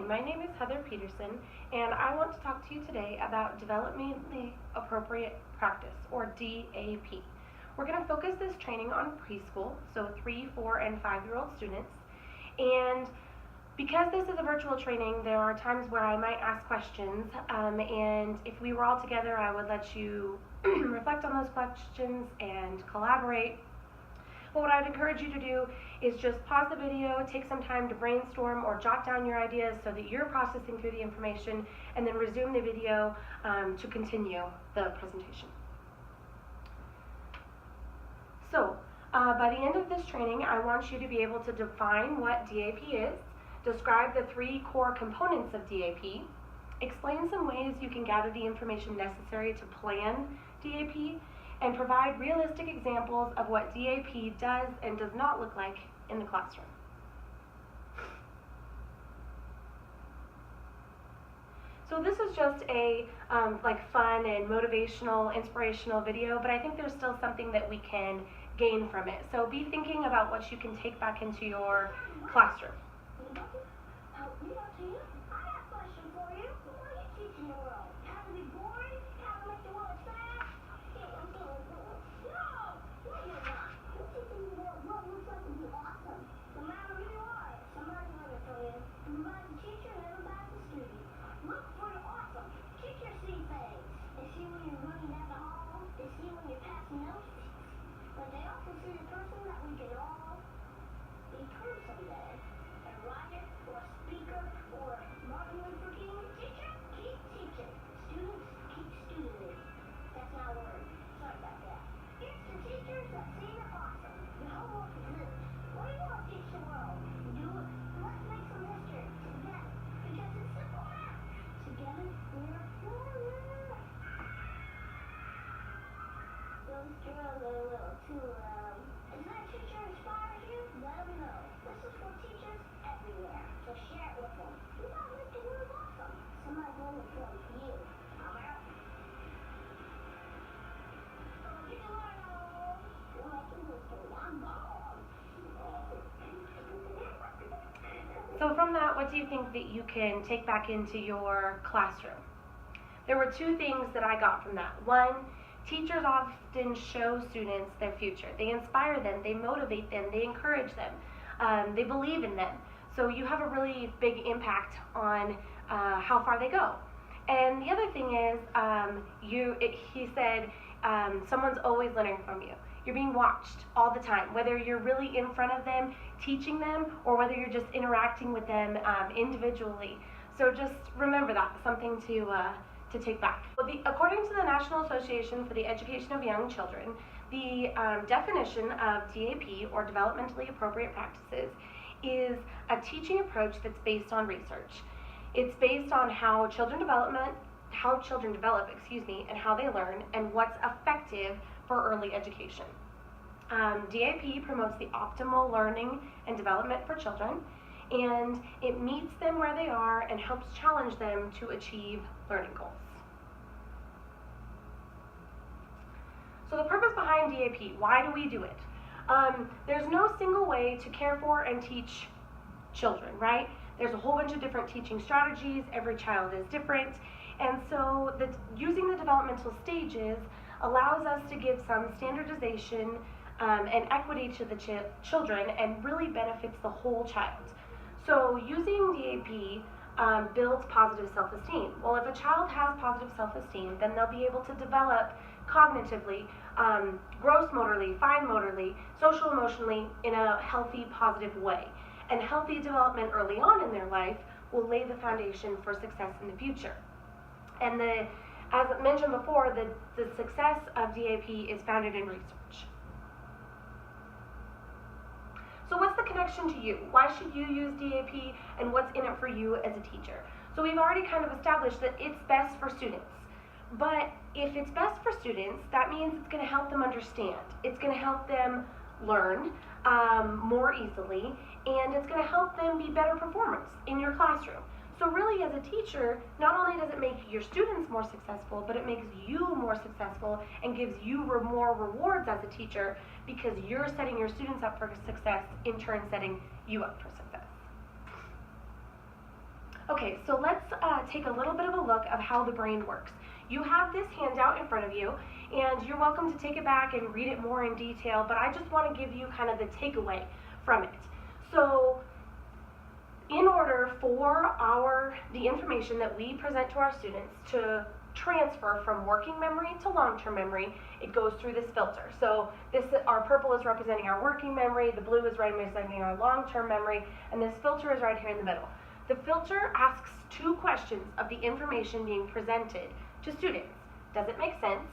my name is Heather Peterson, and I want to talk to you today about developmentally appropriate practice, or DAP. We're going to focus this training on preschool, so 3, 4, and 5-year-old students. And because this is a virtual training, there are times where I might ask questions, and if we were all together, I would let you reflect on those questions and collaborate. But what I'd encourage you to do is just pause the video, take some time to brainstorm or jot down your ideas so that you're processing through the information, and then resume the video to continue the presentation. So, by the end of this training, I want you to be able to define what DAP is, describe the 3 core components of DAP, explain some ways you can gather the information necessary to plan DAP, and provide realistic examples of what DAP does and does not look like in the classroom. So this is just a fun and motivational, inspirational video, but I think there's still something that we can gain from it. So be thinking about what you can take back into your classroom. If that teacher inspires you, let them know. This is for teachers everywhere, so share it with them. You gotta make the world awesome. Somebody's learning from you. I'm out. So from that, what do you think that you can take back into your classroom? There were 2 things that I got from that. One, teachers often show students their future. They inspire them, they motivate them, they encourage them, they believe in them. So you have a really big impact on how far they go. And the other thing is, he said, someone's always learning from you. You're being watched all the time, whether you're really in front of them, teaching them, or whether you're just interacting with them individually. So just remember that, something to take back. According to the National Association for the Education of Young Children, the definition of DAP, or developmentally appropriate practices, is a teaching approach that's based on research. It's based on how children develop, and how they learn, and what's effective for early education. DAP promotes the optimal learning and development for children, and it meets them where they are and helps challenge them to achieve learning goals. So the purpose behind DAP, why do we do it? There's no single way to care for and teach children, right? There's a whole bunch of different teaching strategies, every child is different, and so using the developmental stages allows us to give some standardization and equity to the children, and really benefits the whole child. So using DAP builds positive self-esteem. Well, if a child has positive self-esteem, then they'll be able to develop cognitively, gross motorly, fine motorly, social emotionally in a healthy, positive way. And healthy development early on in their life will lay the foundation for success in the future. And as mentioned before, the success of DAP is founded in research. So what's the connection to you? Why should you use DAP, and what's in it for you as a teacher? So we've already kind of established that it's best for students. But if it's best for students, that means it's going to help them understand. It's going to help them learn more easily, and it's going to help them be better performers in your classroom. So really, as a teacher, not only does it make your students more successful, but it makes you more successful and gives you more rewards as a teacher, because you're setting your students up for success, in turn setting you up for success. Okay, so let's take a little bit of a look of how the brain works. You have this handout in front of you, and you're welcome to take it back and read it more in detail, but I just want to give you kind of the takeaway from it. So, in order for the information that we present to our students to transfer from working memory to long-term memory, it goes through this filter. So our purple is representing our working memory, the blue is representing our long-term memory, and this filter is right here in the middle. The filter asks two questions of the information being presented to students. Does it make sense?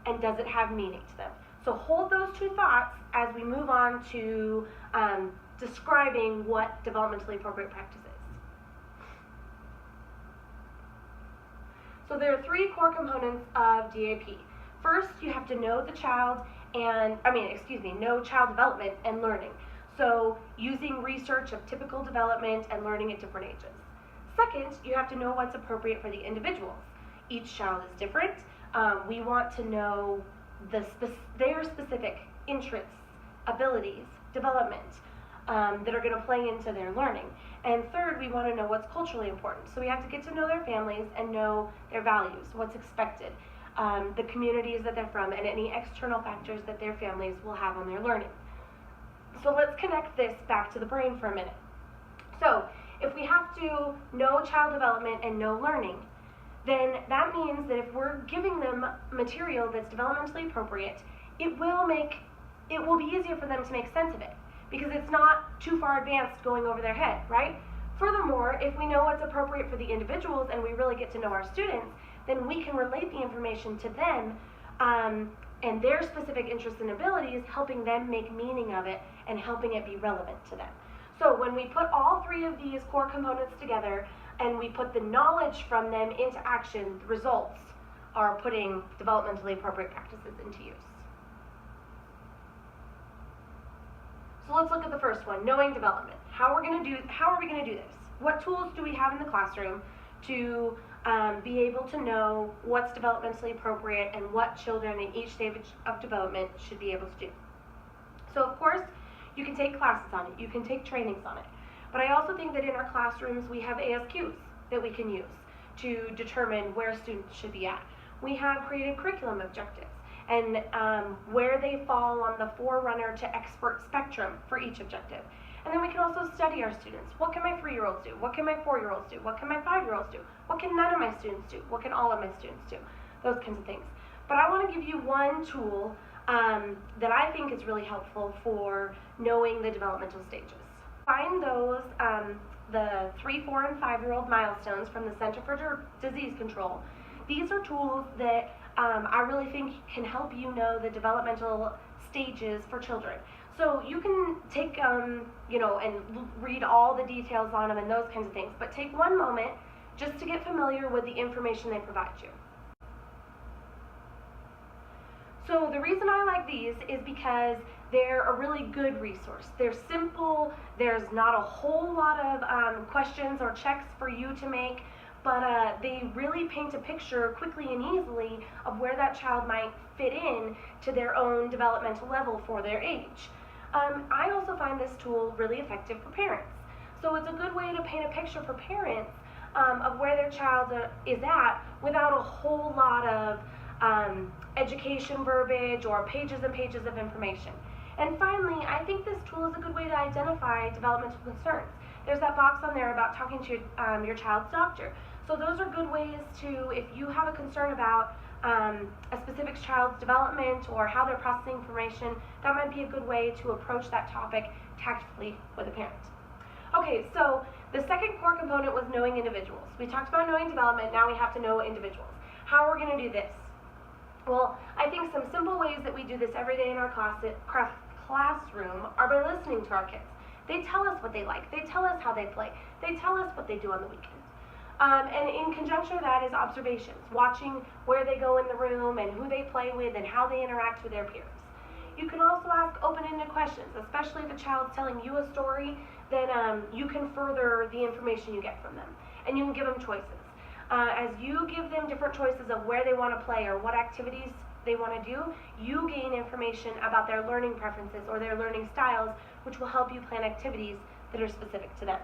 And does it have meaning to them? So hold those two thoughts as we move on to describing what developmentally appropriate practice is. So there are three core components of DAP. First, you have to know the child know child development and learning. So using research of typical development and learning at different ages. Second, you have to know what's appropriate for the individuals. Each child is different. We want to know their specific interests, abilities, development that are going to play into their learning. And third, we want to know what's culturally important. So we have to get to know their families and know their values, what's expected, the communities that they're from, and any external factors that their families will have on their learning. So let's connect this back to the brain for a minute. So if we have to know child development and know learning, then that means that if we're giving them material that's developmentally appropriate, it will be easier for them to make sense of it, because it's not too far advanced going over their head, right? Furthermore, if we know what's appropriate for the individuals and we really get to know our students, then we can relate the information to them and their specific interests and abilities, helping them make meaning of it and helping it be relevant to them. So when we put all three of these core components together and we put the knowledge from them into action, the results are putting developmentally appropriate practices into use. So let's look at the first one, knowing development. How are we going to do this? What tools do we have in the classroom to be able to know what's developmentally appropriate and what children in each stage of development should be able to do? So of course, you can take classes on it, you can take trainings on it, but I also think that in our classrooms we have ASQs that we can use to determine where students should be at. We have created curriculum objectives and where they fall on the forerunner to expert spectrum for each objective. And then we can also study our students. What can my 3-year-olds do? What can my 4-year-olds do? What can my 5-year-olds do? What can none of my students do? What can all of my students do? Those kinds of things. But I want to give you one tool that I think is really helpful for knowing the developmental stages. Find those, the 3, 4, and 5-year-old milestones from the Center for Disease Control. These are tools that I really think can help you know the developmental stages for children. So you can take, and read all the details on them and those kinds of things, but take one moment just to get familiar with the information they provide you. So the reason I like these is because they're a really good resource. They're simple, there's not a whole lot of questions or checks for you to make, but they really paint a picture quickly and easily of where that child might fit in to their own developmental level for their age. I also find this tool really effective for parents. So it's a good way to paint a picture for parents of where their child is at without a whole lot of education verbiage or pages and pages of information. And finally, I think this tool is a good way to identify developmental concerns. There's that box on there about talking to your child's doctor. So those are good ways to, if you have a concern about a specific child's development or how they're processing information, that might be a good way to approach that topic tactfully with a parent. Okay, so the second core component was knowing individuals. We talked about knowing development, now we have to know individuals. How are we going to do this? Well, I think some simple ways that we do this every day in our classroom are by listening to our kids. They tell us what they like, they tell us how they play, they tell us what they do on the weekends. And in conjunction with that is observations, watching where they go in the room and who they play with and how they interact with their peers. You can also ask open-ended questions, especially if a child's telling you a story, then you can further the information you get from them. And you can give them choices. As you give them different choices of where they want to play or what activities they want to do, you gain information about their learning preferences or their learning styles, which will help you plan activities that are specific to them.